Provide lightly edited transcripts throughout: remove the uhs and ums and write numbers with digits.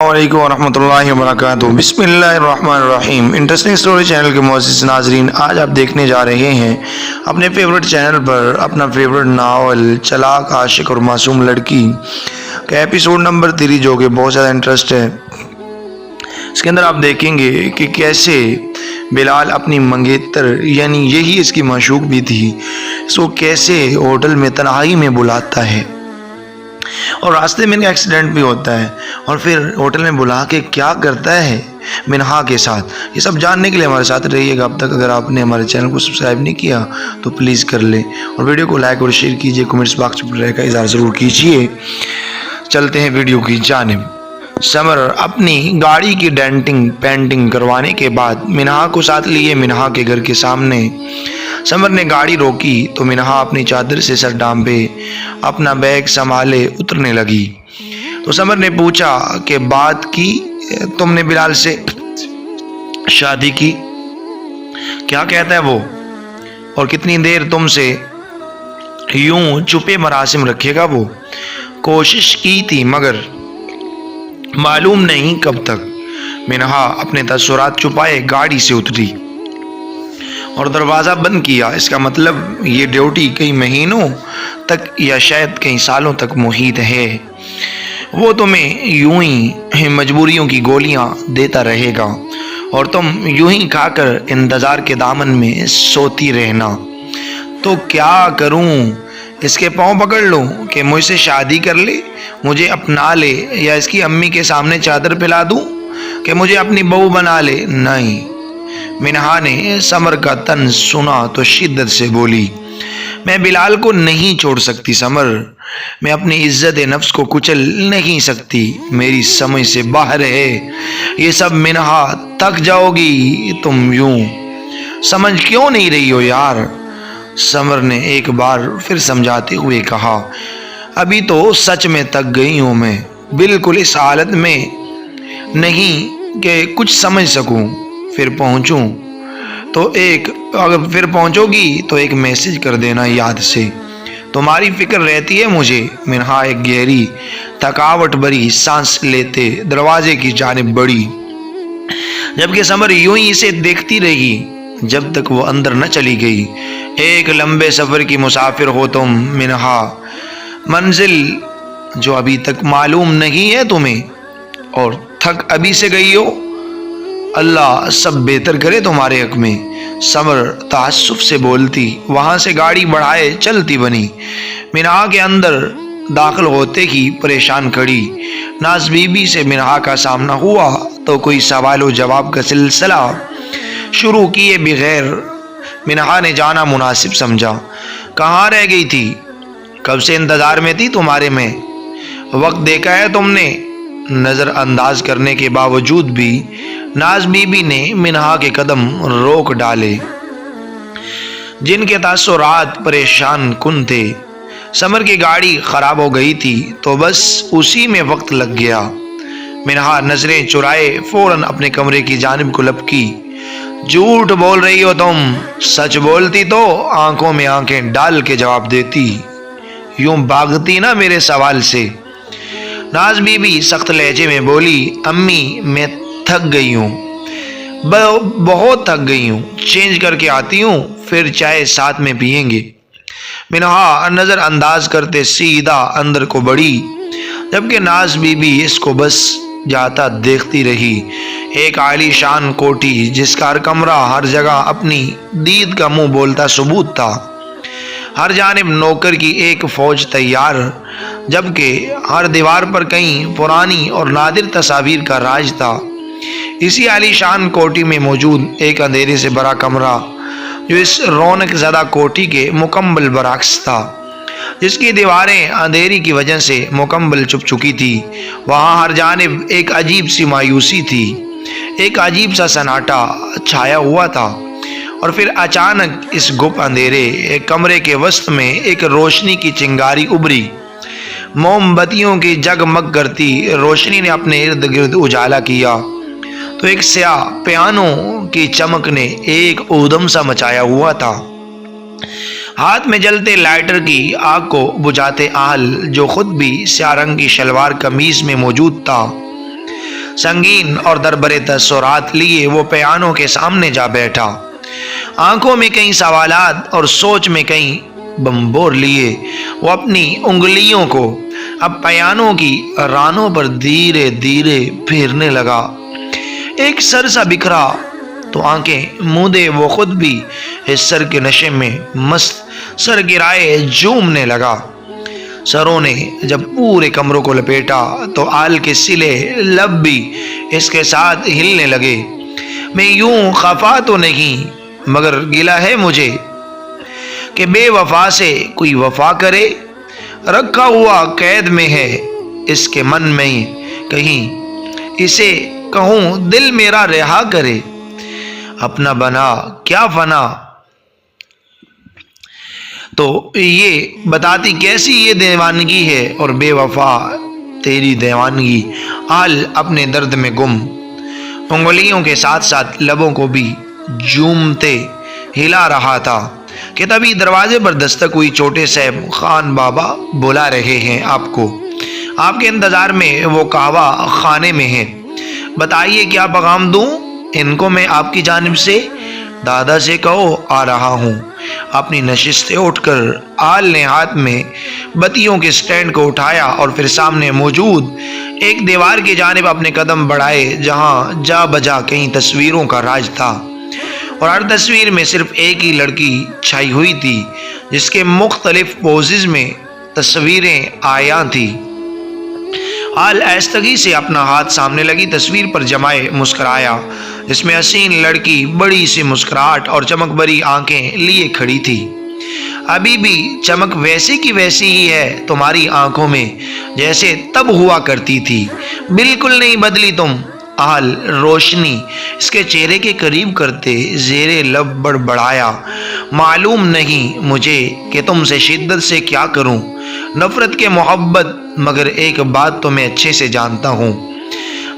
अस्सलामुअलैकुम वरहमतुल्लाहि वबरकातुहू। बिस्मिल्लाहिर्रहमानिर्रहीम। इंटरेस्टिंग स्टोरी चैनल के मुअज़्ज़िज़ नाज़रीन, आज आप देखने जा रहे हैं अपने फेवरेट चैनल पर अपना फेवरेट नावल चालाक आशिक और मासूम लड़की का एपिसोड नंबर 3, जो कि बहुत ज़्यादा इंटरेस्ट है। इसके अंदर आप देखेंगे कि कैसे बिलाल अपनी मंगेतर यानी यही इसकी माशूक भी थी, इसको कैसे होटल में तन्हाई में बुलाता है और रास्ते में इनका एक्सीडेंट भी होता है और फिर होटल में बुला के क्या करता है मिनहा के साथ। ये सब जानने के लिए हमारे साथ रहिएगा। अब तक अगर आपने हमारे चैनल को सब्सक्राइब नहीं किया तो प्लीज़ कर ले और वीडियो को लाइक और शेयर कीजिए, कमेंट्स बॉक्स में रहकर इज़हार ज़रूर कीजिए। चलते हैं वीडियो की जानिब। समर अपनी गाड़ी की डेंटिंग पेंटिंग करवाने के बाद मिनहा को साथ लिए मिनहा के घर के सामने समर ने गाड़ी रोकी तो मिनहा अपनी चादर से सर ढांपे अपना बैग संभाले उतरने लगी। तो समर ने पूछा कि बात की तुमने बिलाल से शादी की? क्या कहता है वो और कितनी देर तुमसे यूं चुपे मरासिम रखेगा? वो कोशिश की थी मगर मालूम नहीं कब तक। मिनहा अपने तसव्वुरात छुपाए गाड़ी से उतरी और दरवाज़ा बंद किया। इसका मतलब ये ड्यूटी कई महीनों तक या शायद कई सालों तक मुहित है। वो तुम्हें यूं ही मजबूरियों की गोलियां देता रहेगा और तुम यूं ही खाकर इंतज़ार के दामन में सोती रहना। तो क्या करूं? इसके पाँव पकड़ लूं कि मुझसे शादी कर ले, मुझे अपना ले, या इसकी अम्मी के सामने चादर पिला दूं कि मुझे अपनी बहू बना ले? नहीं। मिनहा ने समर का तन सुना तो शिद्दत से बोली, मैं बिलाल को नहीं छोड़ सकती समर, मैं अपनी इज्जत नफ्स को कुचल नहीं सकती, मेरी समझ से बाहर है ये सब। मिनहा थक जाओगी तुम, यूं समझ क्यों नहीं रही हो यार? समर ने एक बार फिर समझाते हुए कहा, अभी तो सच में थक गई हूँ मैं, बिल्कुल इस हालत में नहीं कि कुछ समझ सकूं। फिर पहुंचूं तो अगर फिर पहुंचोगी तो एक मैसेज कर देना याद से, तुम्हारी फिक्र रहती है मुझे। मिनहा एक गहरी थकावट भरी सांस लेते दरवाजे की जानिब बढ़ी, जबकि समर यूं ही इसे देखती रही जब तक वो अंदर न चली गई। एक लंबे सफ़र की मुसाफिर हो तुम मिनहा, मंजिल जो अभी तक मालूम नहीं है तुम्हें और थक अभी से गई हो। अल्लाह सब बेहतर करे तुम्हारे हक में, समर तासुफ से बोलती वहाँ से गाड़ी बढ़ाए चलती बनी। मिनहा के अंदर दाखिल होते ही परेशान खड़ी नाज बीबी से मिनहा का सामना हुआ तो कोई सवाल व जवाब का सिलसिला शुरू किए बगैर मिनहा ने जाना मुनासिब समझा। कहाँ रह गई थी? कब से इंतज़ार में थी तुम्हारे में, वक्त देखा है तुमने? नज़रअंदाज करने के बावजूद भी नाज बीबी ने मिनहा के कदम रोक डाले, जिनके तासुरात परेशान कुन थे। समर की गाड़ी खराब हो गई थी तो बस उसी में वक्त लग गया। मिनहा नजरें चुराए फौरन अपने कमरे की जानिब को लपकी। झूठ बोल रही हो तुम, सच बोलती तो आंखों में आंखें डाल के जवाब देती, यूं भागती ना मेरे सवाल से। नाज बीबी सख्त लहजे में बोली, अम्मी मैं थक गई हूँ, बहुत थक गई हूँ, चेंज करके आती हूँ, फिर चाय साथ में पियेंगे। मिनहा नज़रअंदाज करते सीधा अंदर को बढ़ी, जबकि नाज बीबी इसको बस जाता देखती रही। एक आलीशान कोठी जिसका हर कमरा हर जगह अपनी दीद का मुंह बोलता सबूत था, हर जानिब नौकर की एक फौज तैयार, जबकि हर दीवार पर कई पुरानी और नादिर तस्वीर का राज था। इसी आलीशान कोठी में मौजूद एक अंधेरे से भरा कमरा जो इस रौनक ज़दा कोठी के मुकम्मल बरअक्स था, जिसकी दीवारें अंधेरी की वजह से मुकम्मल चुप चुकी थी। वहाँ हर जानिब एक अजीब सी मायूसी थी, एक अजीब सा सन्नाटा छाया हुआ था। और फिर अचानक इस गुप्त अंधेरे एक कमरे के वस्त में एक रोशनी की चिंगारी उभरी। मोमबत्तियों की जगमग करती रोशनी ने अपने इर्द गिर्द उजाला किया तो एक स्याह पियानो की चमक ने एक ऊधम सा मचाया हुआ था। हाथ में जलते लाइटर की आग को बुझाते आहल, जो खुद भी स्याह रंग की शलवार कमीज में मौजूद था, संगीन और दरबरे तस्सुरात लिए वो पियानो के सामने जा बैठा। आंखों में कई सवालात और सोच में कई बम्बोर लिए वो अपनी उंगलियों को अब पियानो की रानों पर धीरे धीरे फेरने लगा। एक सर सा बिखरा तो आंखें मूंदे वो खुद भी इस सर के नशे में मस्त सर गिराए झूमने लगा। सरों ने जब पूरे कमरों को लपेटा तो आल के सिले लब भी इसके साथ हिलने लगे। मैं यूं खफा तो नहीं मगर गिला है मुझे कि बेवफा से कोई वफा करे। रखा हुआ कैद में है इसके मन में कहीं, इसे कहूँ दिल मेरा रिहा करे। अपना बना क्या फना। तो ये बताती कैसी ये दीवानगी है और बेवफा तेरी दीवानगी। आल अपने दर्द में गुम उंगलियों के साथ साथ लबों को भी झूमते हिला रहा था कि तभी दरवाजे पर दस्तक हुई। छोटे साहब खान बाबा बुला रहे हैं आपको, आपके इंतजार में वो कहवा खाने में है। बताइए क्या पैगाम दूं इनको मैं आपकी जानिब से। दादा से कहो आ रहा हूँ। अपनी नशिश से उठकर आल ने हाथ में बत्तियों के स्टैंड को उठाया और फिर सामने मौजूद एक दीवार की जानिब अपने कदम बढ़ाए जहाँ जा बजा कई तस्वीरों का राज था और हर तस्वीर में सिर्फ एक ही लड़की छाई हुई थी जिसके मुख्तलिफ पोजेज में तस्वीरें आया थी। आल ऐस्तगी से अपना हाथ सामने लगी तस्वीर पर जमाए मुस्कुराया जिसमें हसीन लड़की बड़ी सी मुस्कुराहट और चमक भरी आंखें लिए खड़ी थी। अभी भी चमक वैसी की वैसी ही है तुम्हारी आंखों में जैसे तब हुआ करती थी, बिल्कुल नहीं बदली तुम। आल रोशनी इसके चेहरे के करीब करते जेरे लब बड़बड़ाया। मालूम नहीं मुझे कि तुमसे शिद्दत से क्या करूं, नफरत के मोहब्बत, मगर एक बात तो मैं अच्छे से जानता हूँ।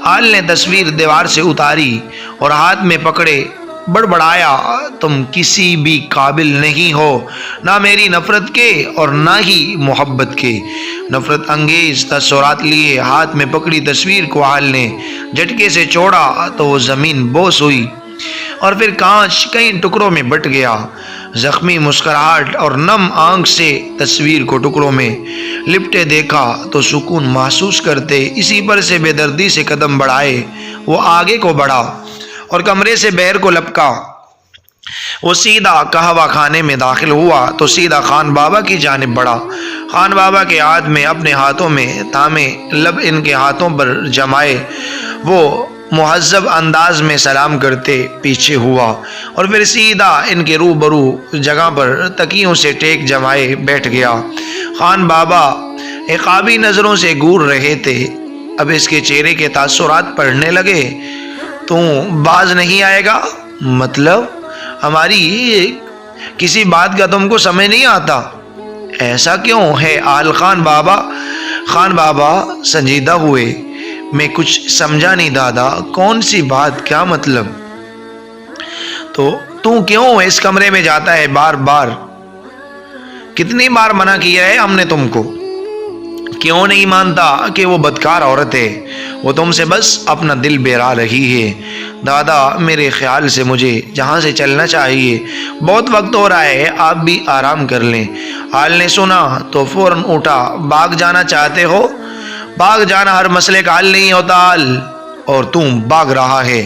आल ने तस्वीर दीवार से उतारी और हाथ में पकड़े बड़बड़ाया, तुम किसी भी काबिल नहीं हो, ना मेरी नफरत के और ना ही मोहब्बत के। नफरत अंगेज तस्वीरात लिए हाथ में पकड़ी तस्वीर को आल ने झटके से छोड़ा तो वो जमीन बोस हुई और फिर कांच कई टुकड़ों में बट गया। जख्मी मुस्कुराहट और नम आंख से तस्वीर को टुकड़ों में लिपटे देखा तो सुकून महसूस करते इसी पर से बेदर्दी से कदम बढ़ाए वो आगे को बढ़ा और कमरे से बहर को लपका। वो सीधा कहवा खाने में दाखिल हुआ तो सीधा खान बाबा की जानिब बढ़ा। खान बाबा के हाथ में अपने हाथों में तामे लब इनके हाथों पर जमाए वो मुहज्जब अंदाज में सलाम करते पीछे हुआ और फिर सीधा इनके रूबरू जगह पर तकियों से टेक जमाए बैठ गया। खान बाबा इकाबी नज़रों से घूर रहे थे। अब इसके चेहरे के तासुरात पढ़ने लगे। तू बाज नहीं आएगा? मतलब हमारी किसी बात का तुमको समझ नहीं आता? ऐसा क्यों है आल खान बाबा? खान बाबा संजीदा हुए। मैं कुछ समझा नहीं दादा, कौन सी बात, क्या मतलब? तो तू क्यों इस कमरे में जाता है बार बार? कितनी बार मना किया है हमने तुमको? क्यों नहीं मानता कि वो बदकार औरत है, वो तुमसे बस अपना दिल बहला रही है। दादा मेरे ख्याल से मुझे जहाँ से चलना चाहिए, बहुत वक्त हो रहा है, आप भी आराम कर लें। आल ने सुना तो फौरन उठा। भाग जाना चाहते हो? भाग जाना हर मसले का हल नहीं होता आल, और तुम भाग रहा है।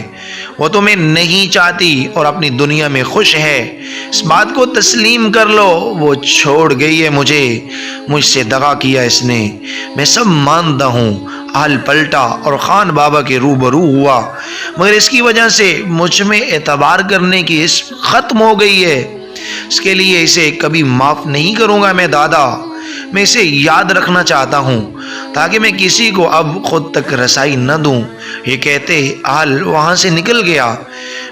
वो तुम्हें नहीं चाहती और अपनी दुनिया में खुश है, इस बात को तस्लीम कर लो। वो छोड़ गई है मुझे, मुझसे दगा किया इसने, मैं सब मानता हूँ। आल पलटा और खान बाबा के रूबरू हुआ, मगर इसकी वजह से मुझ में एतबार करने की इस ख़त्म हो गई है। इसके लिए इसे कभी माफ़ नहीं करूँगा मैं दादा। मैं इसे याद रखना चाहता हूँ ताकि मैं किसी को अब खुद तक रसाई न दूँ। ये कहते आल वहाँ से निकल गया।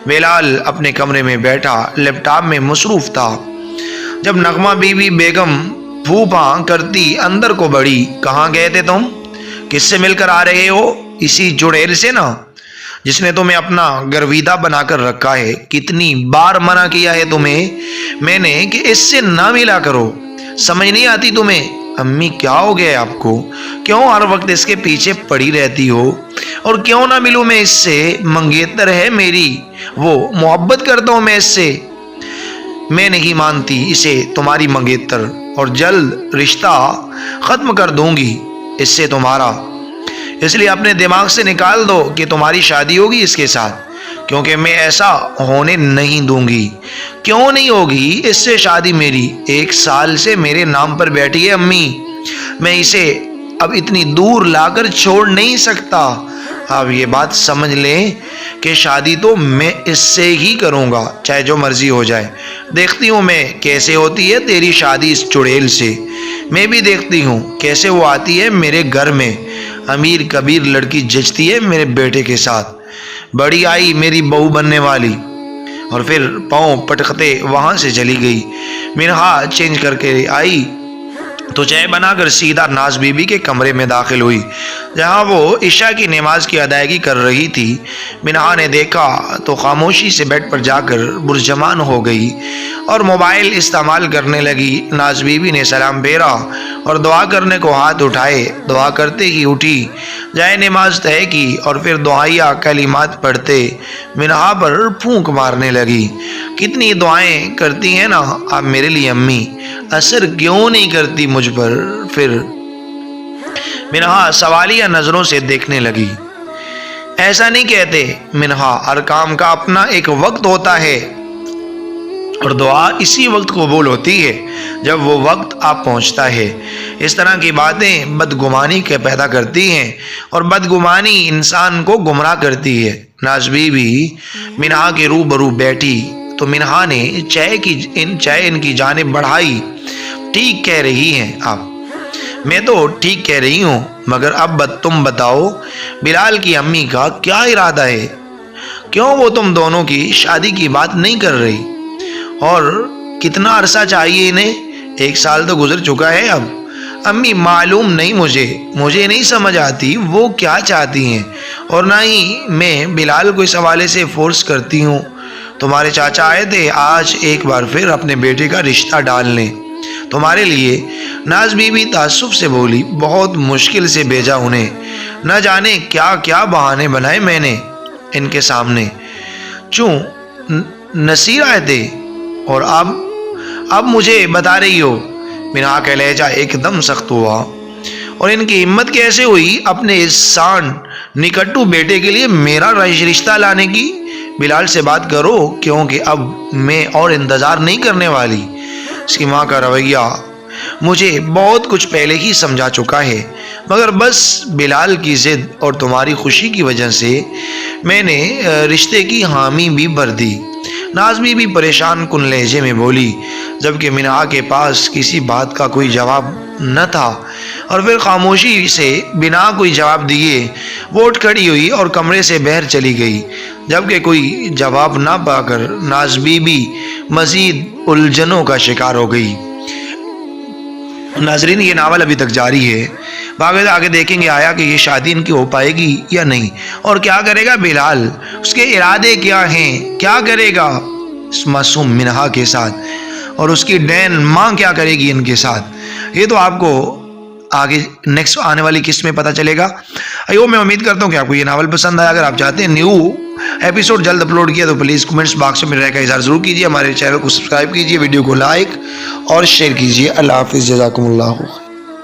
बेलाल अपने कमरे में बैठा लैपटॉप में मसरूफ़ था जब नगमा बीवी बेगम फूफा करती अंदर को बढ़ी। कहाँ गए थे तुम? किससे मिलकर आ रहे हो? इसी जुड़ेल से ना, जिसने तुम्हें अपना गर्विदा बनाकर रखा है। कितनी बार मना किया है तुम्हें मैंने कि इससे ना मिला करो, समझ नहीं आती तुम्हें? امی کیا ہو گیا آپ کو؟ کیوں ہر وقت اس کے پیچھے پڑی رہتی ہو؟ اور کیوں نہ ملوں میں اس سے؟ منگیتر ہے میری وہ، محبت کرتا ہوں میں اس سے۔ میں نہیں مانتی اسے تمہاری منگیتر، اور جلد رشتہ ختم کر دوں گی اس سے تمہارا۔ اس لیے اپنے دماغ سے نکال دو کہ تمہاری شادی ہوگی اس کے ساتھ، کیونکہ میں ایسا ہونے نہیں دوں گی۔ کیوں نہیں ہوگی اس سے شادی میری؟ 1 سال سے میرے نام پر بیٹھی ہے امی، میں اسے اب اتنی دور لا کر چھوڑ نہیں سکتا۔ اب یہ بات سمجھ لیں کہ شادی تو میں اس سے ہی کروں گا، چاہے جو مرضی ہو جائے۔ دیکھتی ہوں میں کیسے ہوتی ہے تیری شادی اس چڑیل سے، میں بھی دیکھتی ہوں کیسے وہ آتی ہے میرے گھر میں، امیر کبیر لڑکی جچتی ہے میرے بیٹے کے ساتھ، بڑی آئی میری بہو بننے والی۔ اور پھر پاؤں پٹکتے وہاں سے چلی گئی۔ منہا چینج کر کے آئی تو چائے بنا کر سیدھا ناز بی بی کے کمرے میں داخل ہوئی، جہاں وہ عشاء کی نماز کی ادائیگی کر رہی تھی۔ منہا نے دیکھا تو خاموشی سے بیڈ پر جا کر برجمان ہو گئی اور موبائل استعمال کرنے لگی۔ ناز بی بی نے سلام پھیرا اور دعا کرنے کو ہاتھ اٹھائے، دعا کرتے ہی اٹھی، جائے نماز طے کی اور پھر دعائیہ کلمات پڑھتے منہا پر پھونک مارنے لگی۔ کتنی دعائیں کرتی ہیں نا آپ میرے لیے امی، اثر کیوں نہیں کرتی مجھ پر؟ پھر منہا سوالیہ نظروں سے دیکھنے لگی۔ ایسا نہیں کہتے منہا، ہر کام کا اپنا ایک وقت ہوتا ہے اور دعا اسی وقت قبول ہوتی ہے جب وہ وقت آپ پہنچتا ہے۔ اس طرح کی باتیں بدگمانی کے پیدا کرتی ہیں اور بدگمانی انسان کو گمراہ کرتی ہے۔ ناز بی بی منہا کے روبرو بیٹھی تو منہا نے چائے ان کی جانب بڑھائی۔ ٹھیک کہہ رہی ہیں آپ، میں تو ٹھیک کہہ رہی ہوں، مگر اب تم بتاؤ بلال کی امی کا کیا ارادہ ہے؟ کیوں وہ تم دونوں کی شادی کی بات نہیں کر رہی؟ اور کتنا عرصہ چاہیے انہیں؟ 1 سال تو گزر چکا ہے اب۔ امی معلوم نہیں مجھے نہیں سمجھ آتی وہ کیا چاہتی ہیں، اور نہ ہی میں بلال کو اس حوالے سے فورس کرتی ہوں۔ تمہارے چاچا آئے تھے آج ایک بار پھر اپنے بیٹے کا رشتہ ڈالنے تمہارے لیے۔ ناز بی بی تعصب سے بولی، بہت مشکل سے بھیجا انہیں، نہ جانے کیا کیا بہانے بنائے میں نے ان کے سامنے۔ چوں نصیر آئے تھے اور اب مجھے بتا رہی ہو؟ منہا کا لہجہ ایک دم سخت ہوا۔ اور ان کی ہمت کیسے ہوئی اپنے اس سان نکٹو بیٹے کے لیے میرا رشتہ لانے کی؟ بلال سے بات کرو، کیونکہ اب میں اور انتظار نہیں کرنے والی۔ اس کی ماں کا رویہ مجھے بہت کچھ پہلے ہی سمجھا چکا ہے، مگر بس بلال کی ضد اور تمہاری خوشی کی وجہ سے میں نے رشتے کی حامی بھی بھر دی۔ ناز بی بی پریشان کن لہجے میں بولی، جبکہ منہا کے پاس کسی بات کا کوئی جواب نہ تھا۔ اور پھر خاموشی سے بنا کوئی جواب دیے وہ اٹھ کھڑی ہوئی اور کمرے سے باہر چلی گئی، جبکہ کوئی جواب نہ پا کر ناز بی بی مزید الجھنوں کا شکار ہو گئی۔ ناظرین، یہ ناول ابھی تک جاری ہے، آگے دیکھیں گے آیا کہ یہ شادی ان کی ہو پائے گی یا نہیں، اور کیا کرے گا بلال، اس کے ارادے کیا ہیں، کیا کرے گا اس معصوم منہا کے ساتھ، اور اس کی ڈین ماں کیا کرے گی ان کے ساتھ۔ یہ تو آپ کو آگے نیکسٹ آنے والی قسط میں پتہ چلے گا۔ میں امید کرتا ہوں کہ آپ کو یہ ناول پسند آیا۔ اگر آپ چاہتے ہیں نیو ایپیسوڈ جلد اپلوڈ کیا تو پلیز کمنٹس باکس میں رائے کا اظہار ضرور کیجیے، ہمارے چینل کو سبسکرائب کیجیے، ویڈیو کو لائک اور شیئر کیجیے۔ اللہ حافظ، جزاکم اللہ۔